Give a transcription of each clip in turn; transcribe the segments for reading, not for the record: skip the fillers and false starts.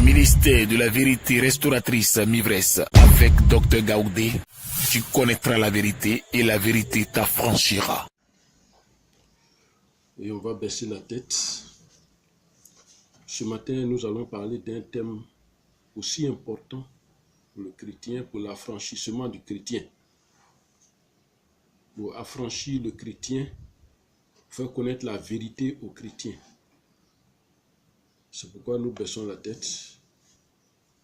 ministère de la vérité restauratrice Mivresse avec Dr Gaoudé, tu connaîtras la vérité et la vérité t'affranchira. Et on va baisser la tête. Ce matin, nous allons parler d'un thème aussi important pour le chrétien, pour l'affranchissement du chrétien. Pour affranchir le chrétien, faire connaître la vérité aux chrétiens. C'est pourquoi nous baissons la tête.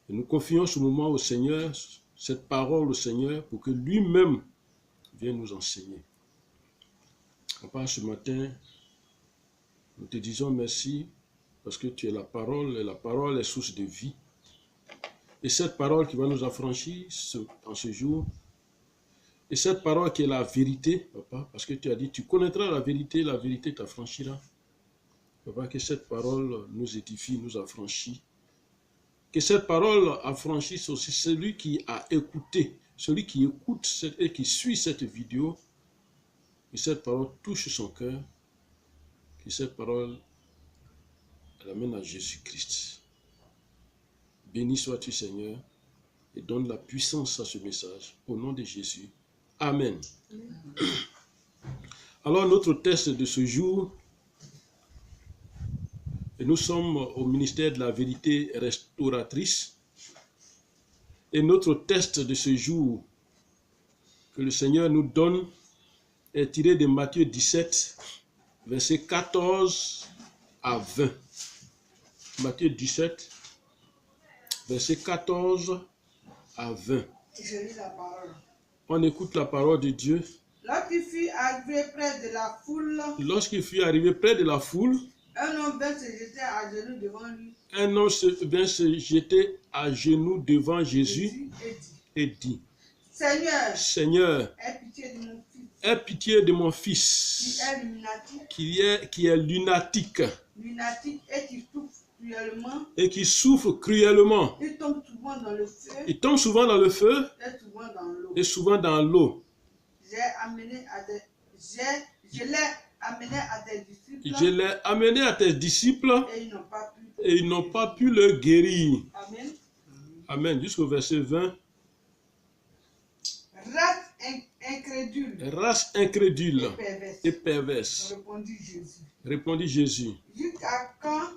Et nous confions ce moment au Seigneur, cette parole au Seigneur, pour que lui-même vienne nous enseigner. Papa, ce matin, nous te disons merci parce que tu es la parole et la parole est source de vie. Et cette parole qui va nous affranchir en ce jour, et cette parole qui est la vérité, Papa, parce que tu as dit, tu connaîtras la vérité t'affranchira. Papa, que cette parole nous édifie, nous affranchit. Que cette parole affranchisse aussi celui qui a écouté, celui qui écoute et qui suit cette vidéo. Que cette parole touche son cœur. Que cette parole l'amène à Jésus-Christ. Béni sois-tu, Seigneur, et donne la puissance à ce message. Au nom de Jésus. Amen. Alors, notre test de ce jour, et nous sommes au ministère de la vérité restauratrice. Et notre test de ce jour que le Seigneur nous donne est tiré de Matthieu 17, versets 14 à 20. Matthieu 17, versets 14 à 20. Je lis la parole. On écoute la parole de Dieu. Lorsqu'il fut arrivé près de la foule, un homme vint se jeter à genoux devant lui. Un homme vint se jeter à genoux devant Jésus et dit, Seigneur, aie pitié de mon fils, qui est lunatique et qui souffre cruellement. Il tombe souvent dans le feu et souvent dans l'eau. Je l'ai amené à tes disciples et ils n'ont pas pu le guérir. Amen. Amen. Jusqu'au verset 20. Race incrédule et perverse. Répondit Jésus. Jusqu'à quand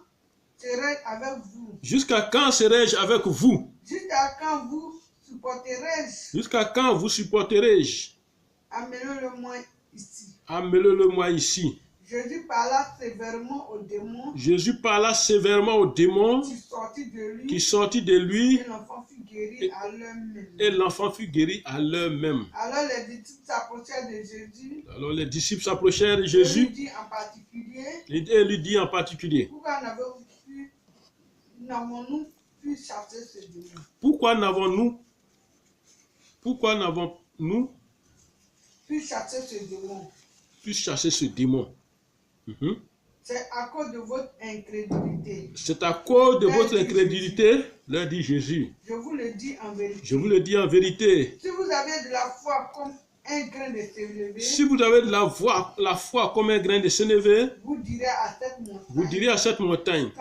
serai-je avec vous? Jusqu'à quand serai-je avec vous? Jusqu'à quand vous supporterai-je? Jusqu'à quand vous supporterai-je? Amenez-le-moi ici. Amenez-le-moi ici. Jésus parla sévèrement aux démons qui sortit de lui et l'enfant fut guéri à l'heure même. Et l'enfant fut guéri à l'heure même. Alors les disciples s'approchèrent de Jésus. Et lui dit en particulier. Pourquoi n'avons-nous pu chasser ce démon? Pourquoi n'avons-nous pu chasser ce démon? Pu chasser ce démon. C'est à cause de votre incrédulité. C'est à cause de votre incrédulité, leur dit Jésus. Je vous le dis en vérité. Je vous le dis en vérité. Si vous avez de la foi comme un grain de sénévé, si vous avez de la foi comme un grain de sénévé, vous direz à cette montagne,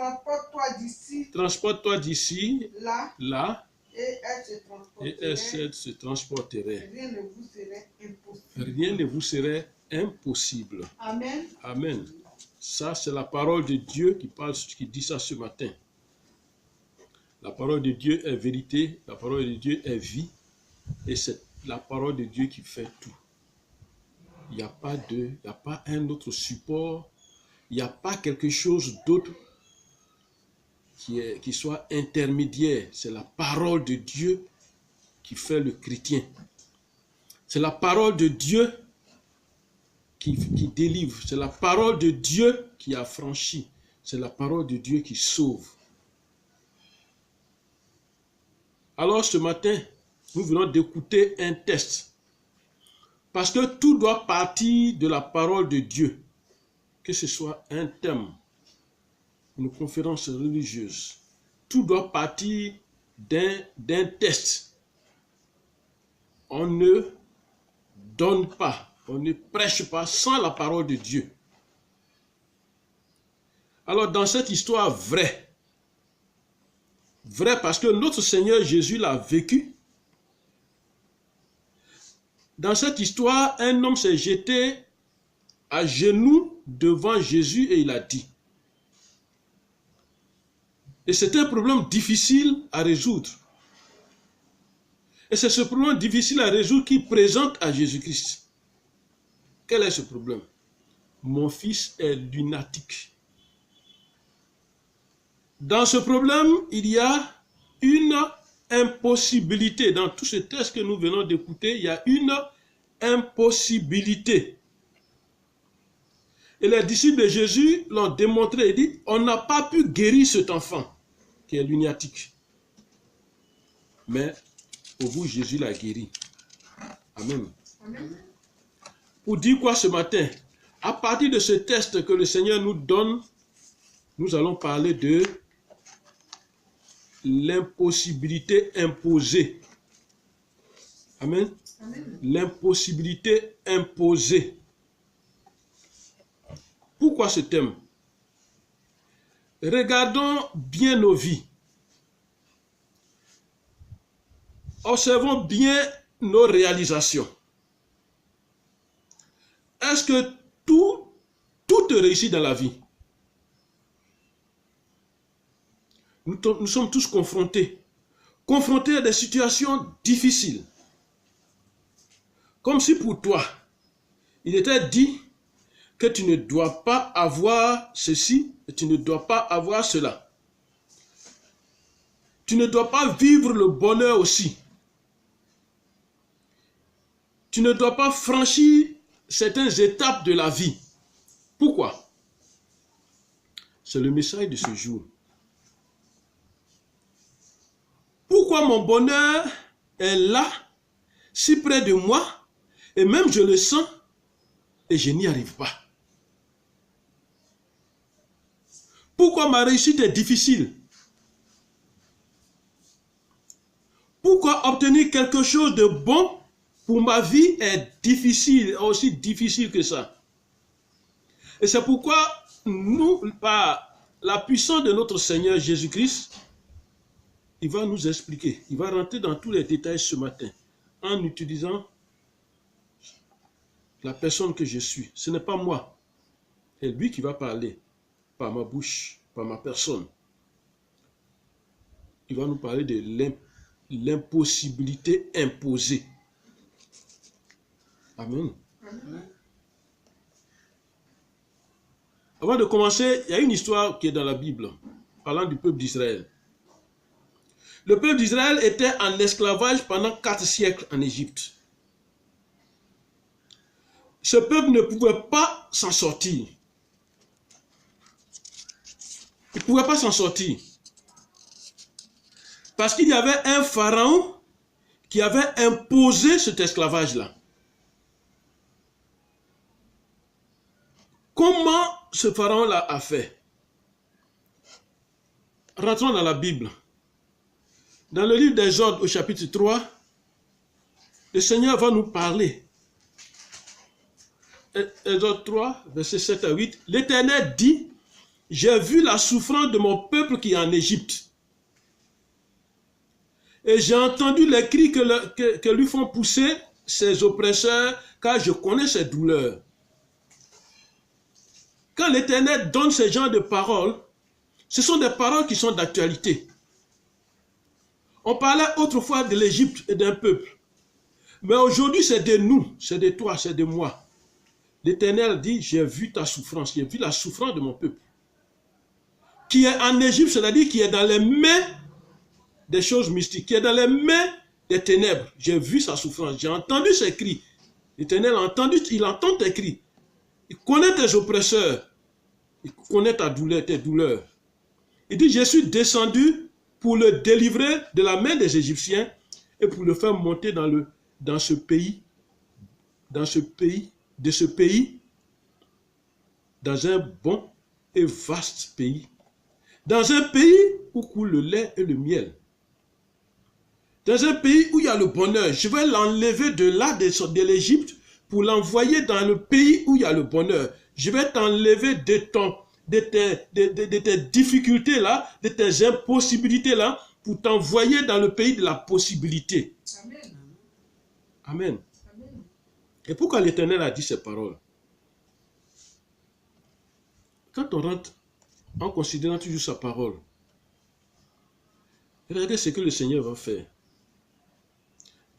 transporte-toi d'ici, là, et elle se transporterait. Rien ne vous serait impossible. Amen. Amen. Ça, c'est la parole de Dieu qui dit ça ce matin. La parole de Dieu est vérité, la parole de Dieu est vie, et c'est la parole de Dieu qui fait tout. Il n'y a pas un autre support, il n'y a pas quelque chose d'autre qui soit intermédiaire. C'est la parole de Dieu qui fait le chrétien. C'est la parole de Dieu qui délivre. C'est la parole de Dieu qui affranchit. C'est la parole de Dieu qui sauve. Alors ce matin, nous venons d'écouter un test. Parce que tout doit partir de la parole de Dieu. Que ce soit un thème, une conférence religieuse. Tout doit partir d'un test. On ne donne pas, on ne prêche pas sans la parole de Dieu. Alors dans cette histoire vraie, vrai parce que notre Seigneur Jésus l'a vécu. Dans cette histoire, un homme s'est jeté à genoux devant Jésus et il a dit. Et c'est un problème difficile à résoudre. Et c'est ce problème difficile à résoudre qu'il présente à Jésus-Christ. Quel est ce problème? Mon fils est lunatique. Dans ce problème, il y a une impossibilité. Dans tout ce texte que nous venons d'écouter, il y a une impossibilité. Et les disciples de Jésus l'ont démontré et dit, on n'a pas pu guérir cet enfant qui est lunatique. Mais au bout, Jésus l'a guéri. Amen. Amen. Pour dire quoi ce matin? À partir de ce test que le Seigneur nous donne, nous allons parler de l'impossibilité imposée. Amen. Amen. L'impossibilité imposée. Pourquoi ce thème? Regardons bien nos vies. Observons bien nos réalisations. Est-ce que tout te réussit dans la vie? Nous sommes tous confrontés à des situations difficiles. Comme si pour toi, il était dit que tu ne dois pas avoir ceci et tu ne dois pas avoir cela. Tu ne dois pas vivre le bonheur aussi. Tu ne dois pas franchir certaines étapes de la vie. Pourquoi? C'est le message de ce jour. Pourquoi mon bonheur est là, si près de moi, et même je le sens, et je n'y arrive pas? Pourquoi ma réussite est difficile? Pourquoi obtenir quelque chose de bon pour ma vie est difficile, aussi difficile que ça? Et c'est pourquoi nous, par la puissance de notre Seigneur Jésus-Christ, il va nous expliquer, il va rentrer dans tous les détails ce matin, en utilisant la personne que je suis. Ce n'est pas moi, c'est lui qui va parler, par ma bouche, par ma personne. Il va nous parler de l'impossibilité imposée. Amen. Amen. Avant de commencer, il y a une histoire qui est dans la Bible, parlant du peuple d'Israël. Le peuple d'Israël était en esclavage pendant 4 siècles en Égypte. Ce peuple ne pouvait pas s'en sortir. Il ne pouvait pas s'en sortir. Parce qu'il y avait un pharaon qui avait imposé cet esclavage-là. Comment ce pharaon-là a fait? Rentrons dans la Bible. Dans le livre d'Exode au chapitre 3, le Seigneur va nous parler. Exode 3, versets 7 à 8. L'Éternel dit, j'ai vu la souffrance de mon peuple qui est en Égypte. Et j'ai entendu les cris que lui font pousser ses oppresseurs, car je connais ses douleurs. Quand l'Éternel donne ce genre de paroles, ce sont des paroles qui sont d'actualité. On parlait autrefois de l'Égypte et d'un peuple. Mais aujourd'hui, c'est de nous, c'est de toi, c'est de moi. L'Éternel dit, j'ai vu ta souffrance, j'ai vu la souffrance de mon peuple. Qui est en Égypte, c'est-à-dire qui est dans les mains des choses mystiques, qui est dans les mains des ténèbres. J'ai vu sa souffrance, j'ai entendu ses cris. L'Éternel a entendu, il entend tes cris. Il connaît tes oppresseurs. Il connaît ta douleur, tes douleurs. Il dit, je suis descendu pour le délivrer de la main des Égyptiens et pour le faire monter dans ce pays, dans un bon et vaste pays. Dans un pays où coule le lait et le miel. Dans un pays où il y a le bonheur. Je vais l'enlever de là, de l'Égypte, pour l'envoyer dans le pays où il y a le bonheur. Je vais t'enlever de tes difficultés là, de tes impossibilités là, pour t'envoyer dans le pays de la possibilité. Amen. Amen. Amen. Et pourquoi l'Éternel a dit ces paroles? Quand on rentre en considérant toujours sa parole, regardez ce que le Seigneur va faire.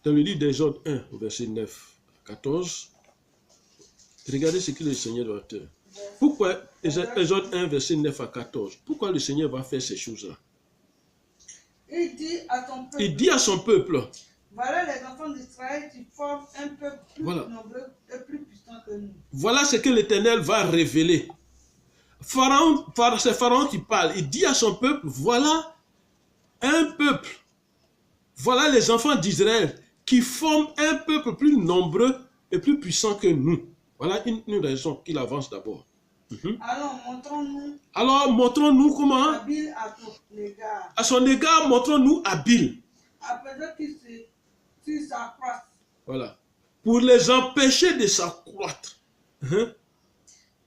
Dans le livre d'Exode 1, verset 9 à 14, regardez ce que le Seigneur va faire. Pourquoi Exode 1, verset 9 à 14? Pourquoi le Seigneur va faire ces choses-là? Il dit à ton peuple, Il dit à son peuple, voilà les enfants d'Israël qui forment un peuple plus Voilà. nombreux et plus puissant que nous. voilà ce que l'Éternel va révéler. C'est Pharaon qui parle. Il dit à son peuple, voilà un peuple. Voilà les enfants d'Israël qui forment un peuple plus nombreux et plus puissant que nous. Voilà une raison qu'il avance d'abord. Alors montrons-nous comment, Habile à ton égard. à son égard, montrons-nous habiles. Après qu'ils s'accroissent. Voilà. Pour les empêcher de s'accroître. Hein?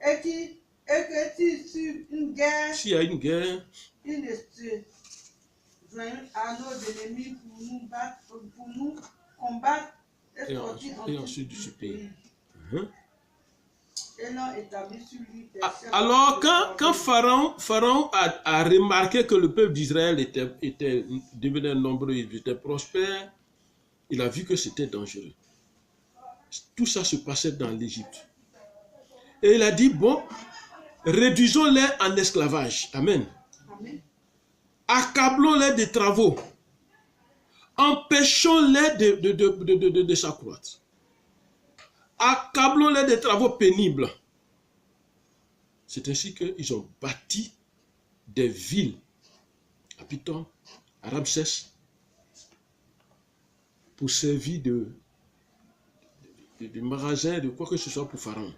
Et que si une guerre, S'il y a une guerre, ils ne se joignent à nos ennemis pour nous combattre et sortir ensuite de ce pays. Hein? Et l'ont établi sur lui. Alors, quand Pharaon a remarqué que le peuple d'Israël devenait nombreux, il était prospère, il a vu que c'était dangereux. Tout ça se passait dans l'Égypte. Et il a dit, bon, réduisons-les en esclavage. Amen. Amen. Accablons-les des travaux. Empêchons-les de s'accroître. Accablons-les des travaux pénibles. C'est ainsi qu'ils ont bâti des villes à Python, à Ramsès, pour servir de magasin, de quoi que ce soit pour Pharaon.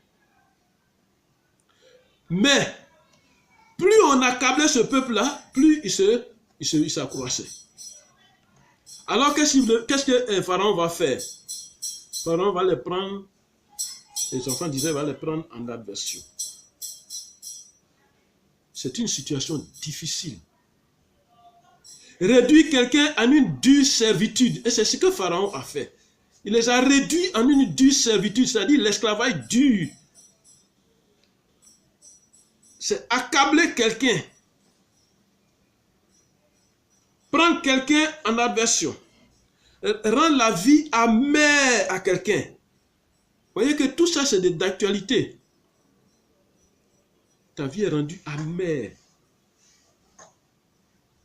Mais, plus on accablait ce peuple-là, plus il s'accroissait. Alors, qu'est-ce que Pharaon va faire? Pharaon va les prendre, les enfants d'Israël vont les prendre en adversion. C'est une situation difficile. Réduire quelqu'un en une dure servitude, et c'est ce que Pharaon a fait. Il les a réduits en une dure servitude, c'est-à-dire l'esclavage dur. C'est accabler quelqu'un. Prendre quelqu'un en aversion. Rendre la vie amère à quelqu'un. Vous voyez que tout ça, c'est d'actualité. Ta vie est rendue amère.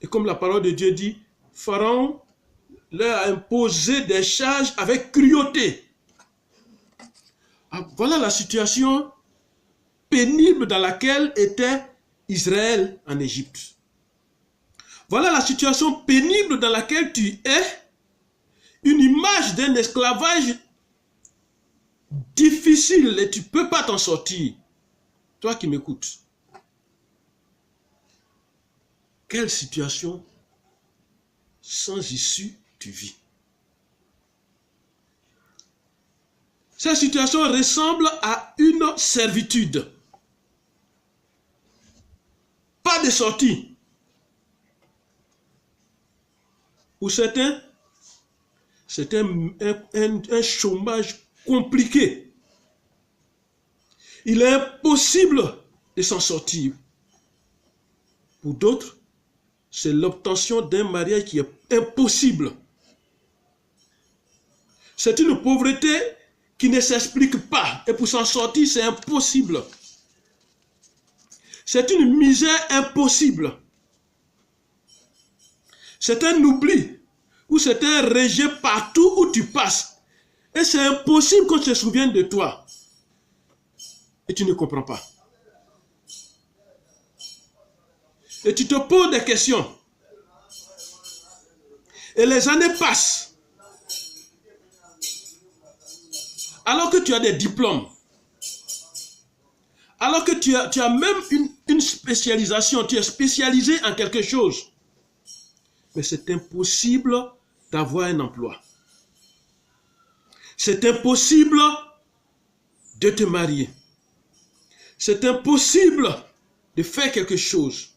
Et comme la parole de Dieu dit, Pharaon leur a imposé des charges avec cruauté. Voilà la situation pénible dans laquelle était Israël en Égypte. Voilà la situation pénible dans laquelle tu es, une image d'un esclavage difficile et tu ne peux pas t'en sortir. Toi qui m'écoutes. Quelle situation sans issue tu vis? Cette situation ressemble à une servitude. Pas de sortie. Pour certains, c'est un chômage compliqué. Il est impossible de s'en sortir. Pour d'autres, c'est l'obtention d'un mariage qui est impossible. C'est une pauvreté qui ne s'explique pas. Et pour s'en sortir, c'est impossible. C'est une misère impossible. C'est un oubli. Ou c'est un rejet partout où tu passes. Et c'est impossible qu'on se souvienne de toi. Et tu ne comprends pas. Et tu te poses des questions. Et les années passent. Alors que tu as des diplômes. Alors que tu as même une spécialisation. Tu es spécialisé en quelque chose. Mais c'est impossible d'avoir un emploi. C'est impossible de te marier. C'est impossible de faire quelque chose.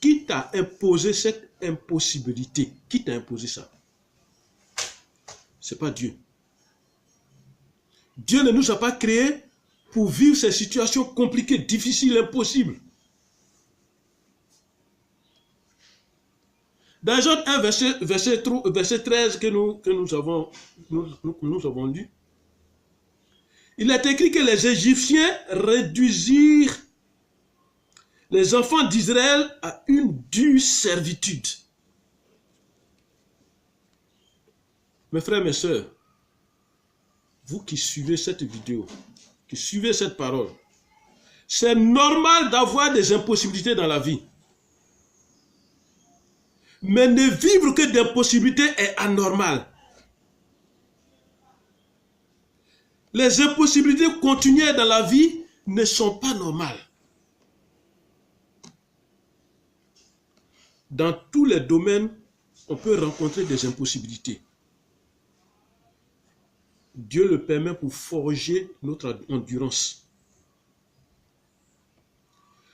Qui t'a imposé cette impossibilité. Qui t'a imposé ça? Ce n'est pas Dieu. Dieu ne nous a pas créés pour vivre ces situations compliquées, difficiles, impossibles. Dans Jean 1, verset 13 que nous avons lu, il est écrit que les Égyptiens réduisirent les enfants d'Israël à une dure servitude. Mes frères, mes sœurs, vous qui suivez cette vidéo, qui suivez cette parole, c'est normal d'avoir des impossibilités dans la vie. Mais ne vivre que d'impossibilités est anormal. Les impossibilités continuelles dans la vie ne sont pas normales. Dans tous les domaines, on peut rencontrer des impossibilités. Dieu le permet pour forger notre endurance.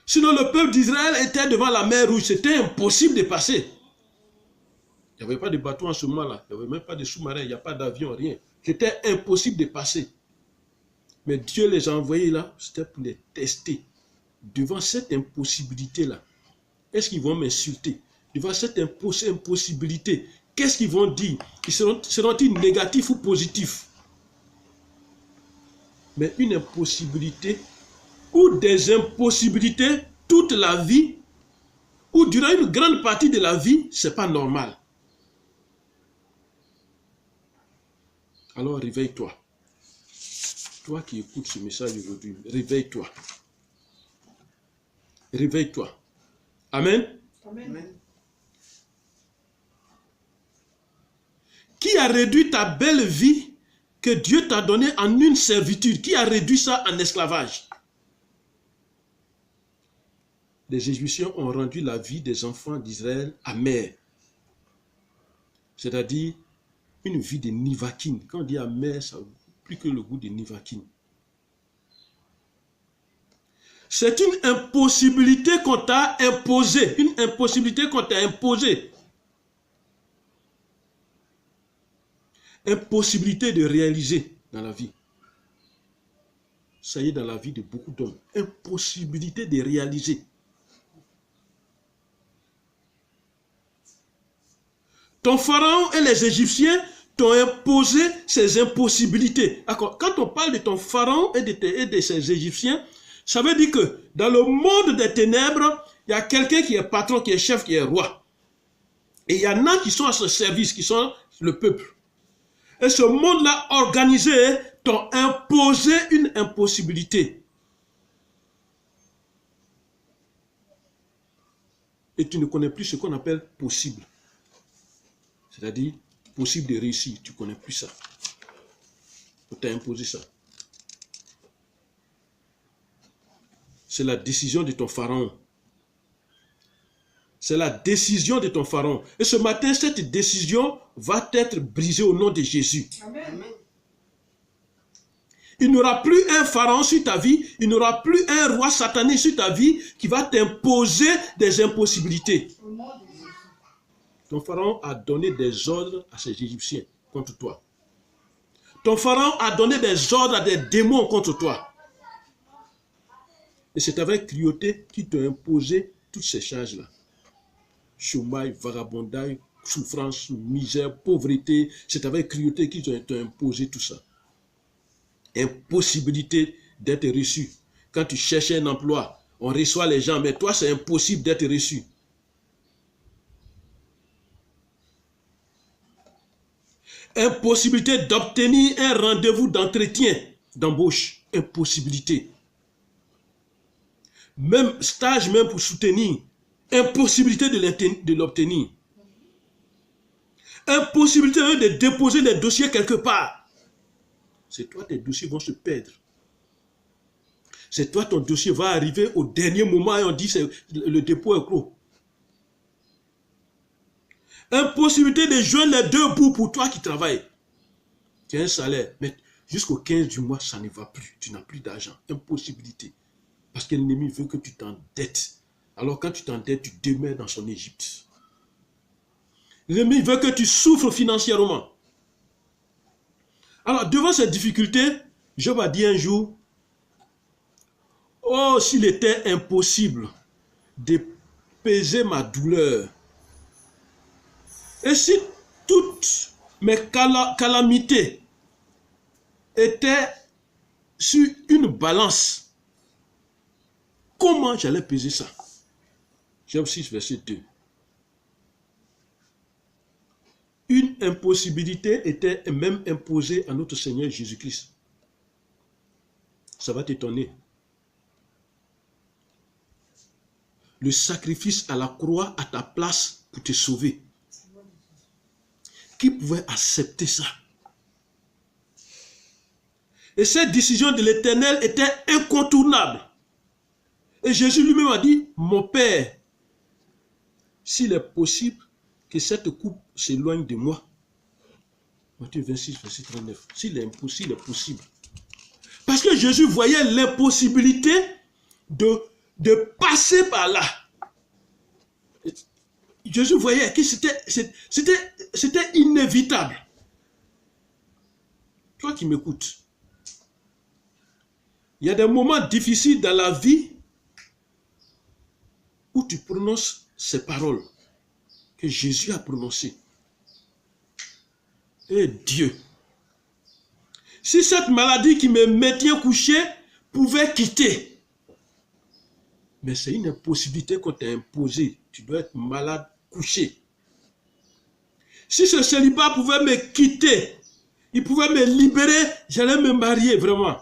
Sinon, le peuple d'Israël était devant la mer Rouge. C'était impossible de passer. Il n'y avait pas de bateau en ce moment-là. Il n'y avait même pas de sous-marin. Il n'y a pas d'avion, rien. C'était impossible de passer. Mais Dieu les a envoyés là, c'était pour les tester. Devant cette impossibilité-là, est-ce qu'ils vont m'insulter? Devant cette impossibilité, qu'est-ce qu'ils vont dire? Seront-ils négatifs ou positifs? Mais une impossibilité ou des impossibilités toute la vie ou durant une grande partie de la vie, ce n'est pas normal. Alors réveille-toi. Toi qui écoutes ce message aujourd'hui, réveille-toi. Réveille-toi. Amen. Amen. Qui a réduit ta belle vie que Dieu t'a donnée en une servitude? Qui a réduit ça en esclavage? Les Égyptiens ont rendu la vie des enfants d'Israël amère. C'est-à-dire une vie de nivakine. Quand on dit amère, ça n'a plus que le goût de nivakine. C'est une impossibilité qu'on t'a imposée. Une impossibilité qu'on t'a imposée. Impossibilité de réaliser dans la vie. Ça y est dans la vie de beaucoup d'hommes. Impossibilité de réaliser. Ton pharaon et les Égyptiens t'ont imposé ces impossibilités. Quand on parle de ton pharaon et de ces Égyptiens, ça veut dire que dans le monde des ténèbres, il y a quelqu'un qui est patron, qui est chef, qui est roi. Et il y en a qui sont à ce service, qui sont le peuple. Et ce monde-là organisé t'ont imposé une impossibilité. Et tu ne connais plus ce qu'on appelle possible. C'est-à-dire, possible de réussir. Tu ne connais plus ça. On t'a imposé ça. C'est la décision de ton pharaon. C'est la décision de ton pharaon. Et ce matin, cette décision va être brisée au nom de Jésus. Amen. Il n'y aura plus un pharaon sur ta vie. Il n'y aura plus un roi satané sur ta vie qui va t'imposer des impossibilités. Au nom de Jésus. Ton pharaon a donné des ordres à ces Égyptiens contre toi. Ton pharaon a donné des ordres à des démons contre toi. Et c'est avec cruauté qu'il t'a imposé toutes ces charges-là. Chômage, vagabondage, souffrance, misère, pauvreté. C'est avec cruauté qu'ils t'ont imposé tout ça. Impossibilité d'être reçu. Quand tu cherches un emploi, on reçoit les gens, mais toi, c'est impossible d'être reçu. Impossibilité d'obtenir un rendez-vous d'entretien, d'embauche. Impossibilité. Même stage, même pour soutenir. Impossibilité de l'obtenir. Impossibilité de déposer les dossiers quelque part. C'est toi, tes dossiers vont se perdre. C'est toi, ton dossier va arriver au dernier moment et on dit que le dépôt est clos. Impossibilité de joindre les deux bouts pour toi qui travailles. Tu as un salaire, mais jusqu'au 15 du mois, ça ne va plus. Tu n'as plus d'argent. Impossibilité. Parce que l'ennemi veut que tu t'endettes. Alors quand tu t'endettes, tu demeures dans son Égypte. L'ennemi veut que tu souffres financièrement. Alors, devant cette difficulté, Job a dit un jour, oh, s'il était impossible d'apaiser ma douleur, et si toutes mes calamités étaient sur une balance, comment j'allais peser ça? Job 6, verset 2. Une impossibilité était même imposée à notre Seigneur Jésus-Christ. Ça va t'étonner. Le sacrifice à la croix à ta place pour te sauver. Qui pouvait accepter ça? Et cette décision de l'Éternel était incontournable. Et Jésus lui-même a dit, mon Père, s'il est possible que cette coupe s'éloigne de moi. Matthieu 26, verset 39. S'il est impossible, c'est possible. Parce que Jésus voyait l'impossibilité de passer par là. Jésus voyait que c'était inévitable. Toi qui m'écoutes, il y a des moments difficiles dans la vie où tu prononces ces paroles que Jésus a prononcées. Et Dieu, si cette maladie qui me maintient couché pouvait quitter, mais c'est une impossibilité qu'on t'a imposée. Tu dois être malade, couché. Si ce célibat pouvait me quitter, il pouvait me libérer, j'allais me marier vraiment.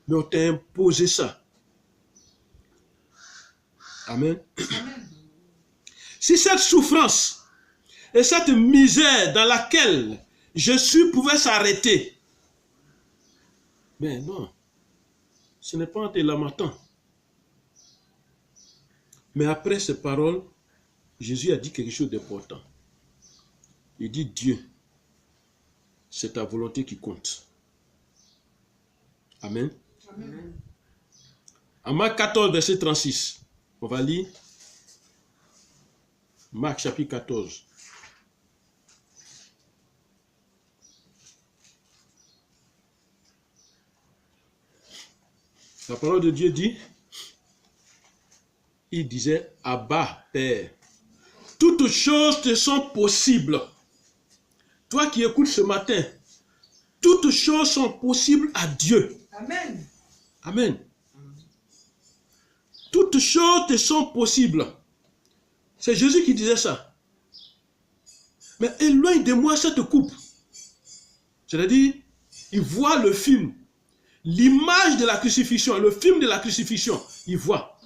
Mais on t'a imposé ça. Amen. Amen. Si cette souffrance et cette misère dans laquelle je suis pouvait s'arrêter, mais non, ce n'est pas en te lamentant. Mais après ces paroles, Jésus a dit quelque chose d'important. Il dit, Dieu, c'est ta volonté qui compte. Amen. Amen. En Marc 14, verset 36, on va lire. Marc chapitre 14. La parole de Dieu dit, il disait, Abba, Père, toutes choses te sont possibles. Toi qui écoutes ce matin, toutes choses sont possibles à Dieu. Amen. Amen. Toutes choses te sont possibles. C'est Jésus qui disait ça. Mais éloigne de moi cette coupe. C'est-à-dire, il voit le film, l'image de la crucifixion, le film de la crucifixion, il voit.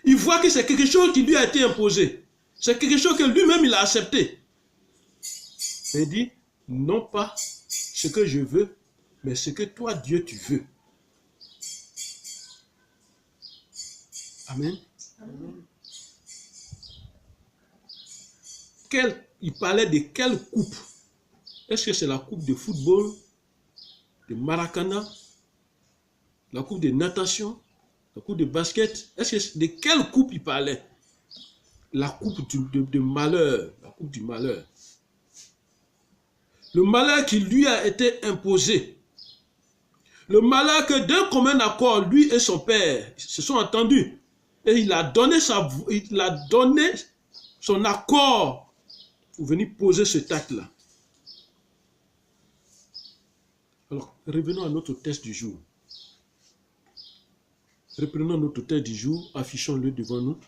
Il voit que c'est quelque chose qui lui a été imposé. C'est quelque chose que lui-même il a accepté. Il dit, non pas ce que je veux, mais ce que toi, Dieu, tu veux. Amen. Amen. Il parlait de quelle coupe? Est-ce que c'est la coupe de football, de Maracana, la coupe de natation, la coupe de basket? Est-ce que de quelle coupe il parlait? La coupe de malheur, la coupe du malheur. Le malheur qui lui a été imposé. Le malheur que d'un commun accord, lui et son père se sont entendus. Et il a donné son accord pour venir poser ce acte-là. Alors, revenons à notre texte du jour. Reprenons notre texte du jour, affichons-le devant nous.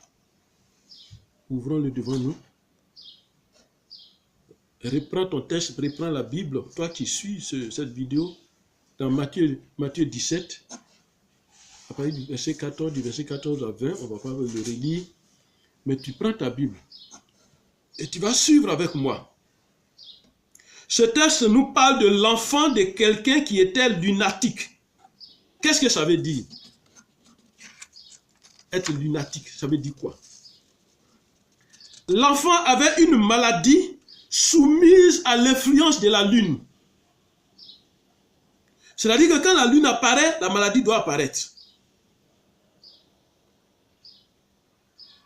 Ouvrons-le devant nous. Reprends ton texte, reprends la Bible, toi qui suis cette vidéo, dans Matthieu 17, à partir du verset 14 à 20, on ne va pas le relire, mais tu prends ta Bible et tu vas suivre avec moi. Ce texte nous parle de l'enfant de quelqu'un qui était lunatique. Qu'est-ce que ça veut dire? Être lunatique, ça veut dire quoi? L'enfant avait une maladie soumise à l'influence de la lune. C'est-à-dire que quand la lune apparaît, la maladie doit apparaître.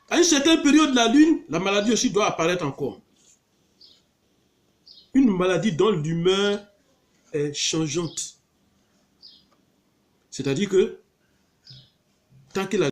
À une certaine période de la lune, la maladie aussi doit apparaître encore. Une maladie dont l'humeur est changeante. C'est-à-dire que tant que la